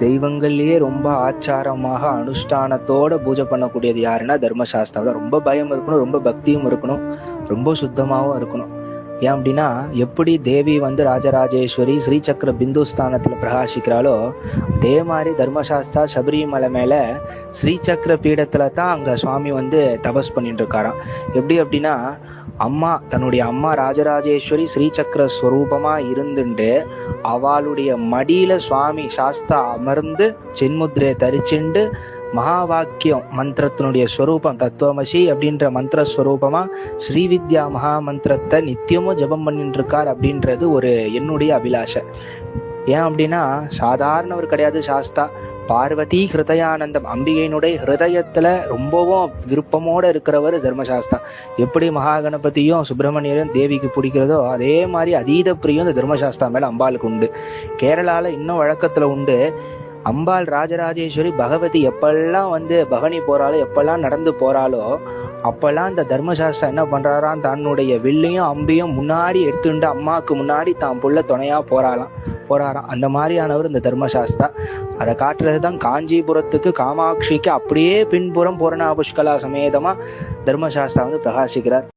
தெய்வங்கள்லயே ரொம்ப ஆச்சாரமாக அனுஷ்டானத்தோட பூஜை பண்ணக்கூடியது யாருன்னா தர்மசாஸ்திரம் தான். ரொம்ப பயம் இருக்கணும், ரொம்ப பக்தியும் இருக்கணும், ரொம்ப சுத்தமாவும் இருக்கணும். ஏன் அப்படின்னா, எப்படி தேவி ராஜராஜேஸ்வரி ஸ்ரீசக்கர பிந்து ஸ்தானத்துல பிரகாசிக்கிறாளோ, அதே மாதிரி தர்மசாஸ்தா சபரிமலை மேல ஸ்ரீசக்கர பீடத்துல தான் அங்க சுவாமி தபஸ் பண்ணிட்டு இருக்காராம். எப்படி அப்படின்னா, தன்னுடைய அம்மா ராஜராஜேஸ்வரி ஸ்ரீசக்கர ஸ்வரூபமா இருந்துட்டு அவளுடைய மடியில சுவாமி சாஸ்தா அமர்ந்து சின்முத்ரையை தரிச்சுண்டு மகா வாக்கியம் மந்திரத்தினுடைய ஸ்வரூபம் தத்துவமசி அப்படின்ற மந்திர ஸ்வரூபமா ஸ்ரீவித்யா மகா மந்திரத்தை நித்தியமும் ஜபம் பண்ணிட்டு இருக்கார் அப்படின்றது என்னுடைய அபிலாஷை. ஏன் அப்படின்னா, சாதாரணவர் கிடையாது சாஸ்தா. பார்வதி ஹிருதயானந்தம், அம்பிகையினுடைய ஹிருதயத்துல ரொம்பவும் விருப்பமோட இருக்கிறவர் தர்மசாஸ்தா. எப்படி மகாகணபதியும் சுப்பிரமணியரும் தேவிக்கு பிடிக்கிறதோ அதே மாதிரி அதீத பிரியம் இந்த தர்மசாஸ்தா மேல அம்பாளுக்கு உண்டு. கேரளால இன்னும் வழக்கத்துல உண்டு. அம்பாள் ராஜராஜேஸ்வரி பகவதி எப்பெல்லாம் பகனி போறாளோ, எப்பெல்லாம் நடந்து போறாளோ, அப்பெல்லாம் இந்த தர்மசாஸ்திரம் என்ன பண்றாராம், தன்னுடைய வில்லையும் அம்பையும் முன்னாடி எடுத்துட்டு அம்மாவுக்கு முன்னாடி தான் புள்ள துணையா போறாராம். அந்த மாதிரியானவர் இந்த தர்மசாஸ்தா. அதை காட்டுறதுதான் காஞ்சிபுரத்துக்கு காமாட்சிக்கு அப்படியே பின்புறம் பூரணா புஷ்கலா சமேதமா தர்மசாஸ்தா பிரகாசிக்கிறார்.